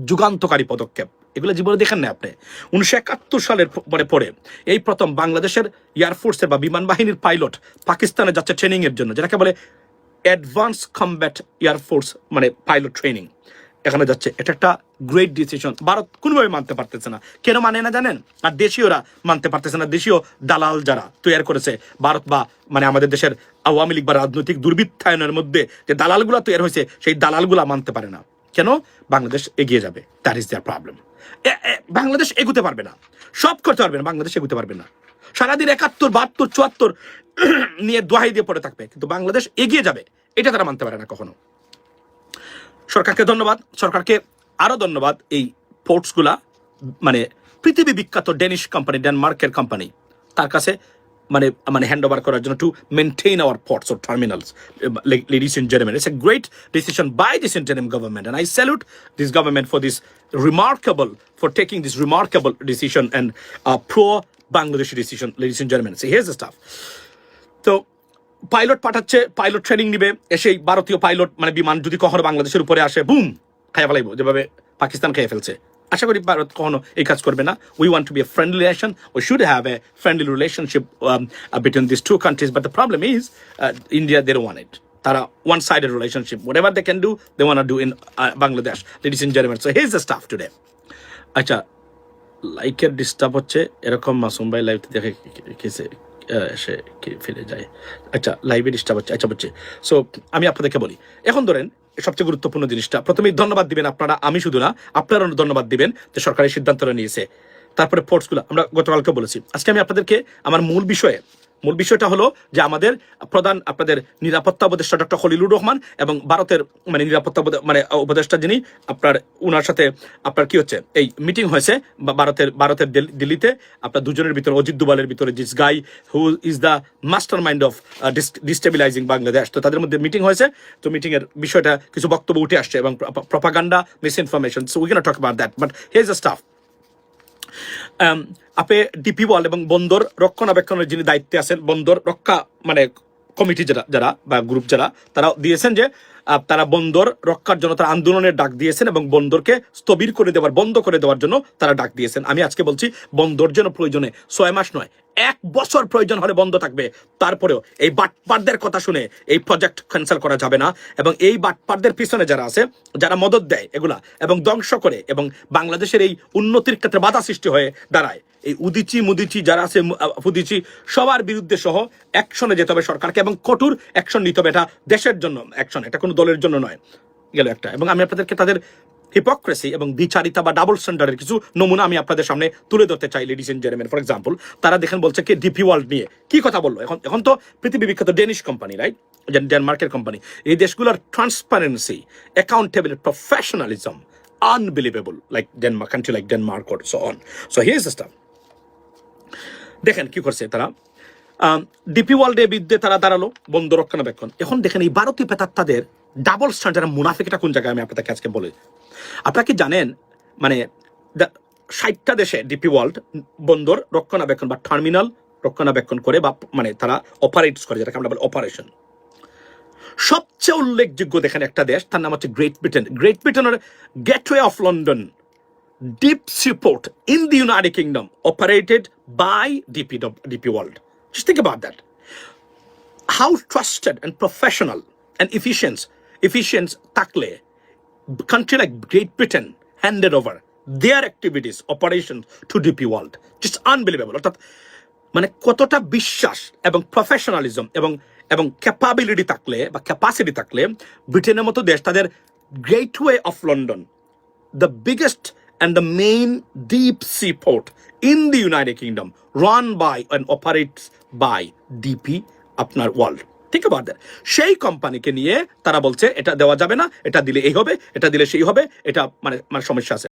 যুগান্তকারী পদক্ষেপ। এগুলো জীবনে দেখেন না আপনি। 1971 সালের পরে এই প্রথম বাংলাদেশের এয়ারফোর্সের বা বিমান বাহিনীর পাইলট পাকিস্তানে যাচ্ছে ট্রেনিং এর জন্য, যেটাকে বলে অ্যাডভান্স কমব্যাট এয়ারফোর্স, মানে পাইলট ট্রেনিং। এখানে যাচ্ছে। এটা একটা গ্রেট ডিসিশন। ভারত কোনোভাবে মানতে পারতেছে না। কেন মানে না জানেন? আর দেশীয়রা মানতে পারতেছে না। দেশীয় দালাল যারা তৈরি করেছে ভারত বা মানে আমাদের দেশের আওয়ামী লীগ বা রাজনৈতিক দুর্বৃত্তায়নের মধ্যে যে দালালগুলা তৈরি হয়েছে, সেই দালালগুলা মানতে পারে না। কেন? বাংলাদেশ এগিয়ে যাবে, that is their problem. Bangladesh এগুতে পারবে না, সব করতে পারবে না, বাংলাদেশ এগুতে পারবে না। সারাদিন 71, 72, 74 নিয়ে দোহাই দিয়ে পড়ে থাকবে, কিন্তু বাংলাদেশ এগিয়ে যাবে এটা তারা মানতে পারে না কখনো। সরকারকে ধন্যবাদ, সরকারকে আরো ধন্যবাদ। এই পোর্টসগুলা মানে পৃথিবী বিখ্যাত ডেনিশ কোম্পানি, ডেনমার্কের কোম্পানি, তার কাছে মানে মানে হ্যান্ড ওভার করার জন্য to maintain our ports or terminals. Ladies and gentlemen, it's a great decision by this interim government, and I salute this government for this for taking this remarkable decision and pro Bangladeshi decision, ladies and gentlemen. So here's the stuff. তো pilot পাঠাচ্ছে, pilot training নিবে, এসেই ভারতীয় pilot মানে বিমান যদি কখনো বাংলাদেশের উপরে আসে, বুম খাইয়া ফেলাইব, যেভাবে পাকিস্তান খেয়ে ফেলছে। আশা করি ভারত কখনো এই কাজ করবে না। We want to be a friendly relation, we should have a friendly relationship between this two countries, but the problem is India they don't want it. তারা one sided relationship, whatever they can do they want to do in Bangladesh, ladies and gentleman. So here is the stuff today. আচ্ছা, লাইকের disturb হচ্ছে এরকম মাসুম ভাই live দেখে কেসে সে ফিরে যায়। আচ্ছা, লাইভে ডিস্টার্ব হচ্ছে। আচ্ছা বুঝছি। সো আমি আপনাদেরকে বলি, এখন ধরেন সবচেয়ে গুরুত্বপূর্ণ জিনিসটা, প্রথমেই ধন্যবাদ দিবেন আপনারা, আমি শুধু না, আপনারাও ধন্যবাদ দিবেন যে সরকারের সিদ্ধান্তটা নিয়েছে। তারপরে পোর্টসগুলো আমরা গতকালকে বলেছি। আজকে আমি আপনাদেরকে আমার মূল বিষয়টা হলো যে আমাদের প্রধান আপনাদের নিরাপত্তা উপদেষ্টা ডক্টর খলিলুর রহমান এবং ভারতের মানে নিরাপত্তা উপদেষ্টা যিনি আপনার, ওনার সাথে আপনার কি হচ্ছে, এই মিটিং হয়েছে ভারতের দিল্লিতে। আপনার দুজনের ভিতরে, অজিত দুবালের ভিতরে, this guy who is the master mind of destabilising Bangladesh, তো তাদের মধ্যে মিটিং হয়েছে। তো মিটিং এর বিষয়টা কিছু বক্তব্য উঠে আসছে এবং propaganda, misinformation, so we can't talk about that, but here is the stuff. আপনি ডিপি ওয়ার্ল্ড এবং বন্দর রক্ষণাবেক্ষণের যিনি দায়িত্বে আছেন, বন্দর রক্ষা মানে কমিটি যারা বা গ্রুপ যারা, তারা দিয়েছেন যে তারা বন্দর রক্ষার জন্য তারা আন্দোলনের ডাক দিয়েছেন এবং বন্দরকে স্থবির করে দেওয়ার, বন্ধ করে দেওয়ার জন্য তারা ডাক দিয়েছেন। আমি আজকে বলছি, বন্দর যেন প্রয়োজনে 6 মাস নয়, 1 বছর প্রয়োজন হলে বন্ধ থাকবে। তারপরেও এই বাটপারদের কথা শুনে এই প্রজেক্ট ক্যান্সেল করা যাবে না। এবং এই বাটপারদের পিছনে যারা আছে, যারা মদত দেয় এগুলা এবং ধ্বংস করে এবং বাংলাদেশের এই উন্নতির ক্ষেত্রে বাধা সৃষ্টি হয়ে দাঁড়ায়, এই উদিচি মুদিচি যারা আছে, ফুদিচি, সবার বিরুদ্ধে সহ অ্যাকশনে যেতে হবে সরকারকে এবং কঠোর অ্যাকশন নিতে হবে। এটা দেশের জন্য অ্যাকশন, এটা কোনো দলের জন্য নয়। গেল একটা। এবং আমি আপনাদেরকে তাদের হিপোক্রেসি এবং বিচারিতা বা ডাবল স্ট্যান্ডার্ডের কিছু নমুনা আমি আপনাদের সামনে তুলে ধরতে চাই, ladies and gentleman. For example, তারা দেখেন বলছে কি ডিপি ওয়ার্ল্ড নিয়ে কি কথা বললো। এখন তো পৃথিবী বিখ্যাত ডেনিশ কোম্পানি, রাইট, ডেনমার্কের কোম্পানি। এই দেশগুলোর transparency, accountability, professionalism unbelievable, like Denmark, country like Denmark or so on. So here is the staff. দেখেন কি করছে তারা। ডিপি ওয়ার্ল্ডের বিরুদ্ধে তারা দাঁড়ালো, বন্দর রক্ষণাবেক্ষণ। এখন দেখেন এই ভারতীয় পেতাত্তাদের ডাবল স্ট্যান্ডার্ড, মুনাফিকটা কোন জায়গায় আমি আপনাকে আজকে বলি। আপনারা কি জানেন মানে 60টা দেশে ডিপি ওয়ার্ল্ড বন্দর রক্ষণাবেক্ষণ বা টার্মিনাল রক্ষণাবেক্ষণ করে বা মানে তারা অপারেটস করে, যেটাকে আমরা বলি অপারেশন। সবচেয়ে উল্লেখযোগ্য দেখেন একটা দেশ, তার নাম হচ্ছে গ্রেট ব্রিটেন। গ্রেট ব্রিটেনের gateway of London deep seaport in the United Kingdom operated by DP World. Just think about that. How trusted and professional and efficient takle country like Great Britain handed over their activities, operations to DP World. Just unbelievable. অর্থাৎ মানে কতটা বিশ্বাস এবং professionalism এবং capability থাকলে বা capacity থাকলে ব্রিটেনের মতো দেশ তাদের gateway of London, the biggest and the main deep sea port in the United Kingdom, run by and operates by DP আপনার ওয়ার্ল্ড। Think about that. সেই কোম্পানিকে নিয়ে তারা বলছে এটা দেওয়া যাবে না, এটা দিলে এই হবে, এটা দিলে সেই হবে, এটা মানে সমস্যা আছে।